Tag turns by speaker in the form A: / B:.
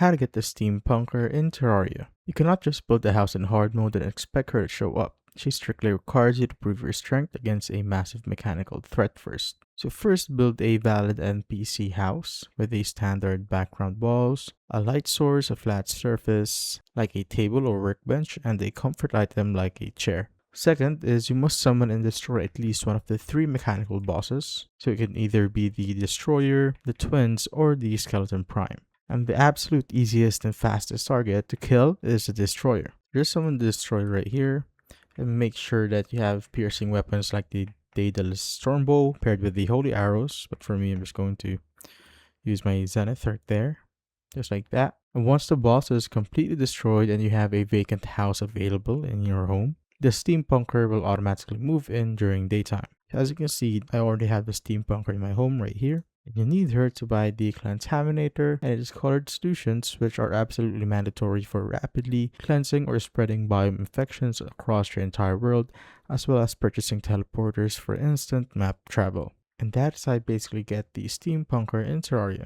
A: How to get the Steampunker in Terraria. You cannot just build the house in hard mode and expect her to show up. She strictly requires you to prove your strength against a massive mechanical threat first. So first, build a valid NPC house with a standard background walls, a light source, a flat surface like a table or workbench, and a comfort item like a chair. Second is you must summon and destroy at least one of the 3 mechanical bosses. So it can either be the Destroyer, the Twins, or the Skeleton Prime. And the absolute easiest and fastest target to kill is the Destroyer. Just summon the Destroyer right here, and make sure that you have piercing weapons like the Daedalus Stormbow paired with the Holy Arrows. But for me, I'm just going to use my Zenith right there, just like that. And once the boss is completely destroyed and you have a vacant house available in your home, the Steampunker will automatically move in during daytime. As you can see, I already have the Steampunker in my home right here. And you need her to buy the Contaminator and its colored solutions, which are absolutely mandatory for rapidly cleansing or spreading biome infections across your entire world, as well as purchasing teleporters for instant map travel. And that's how I basically get the Steampunker in Terraria.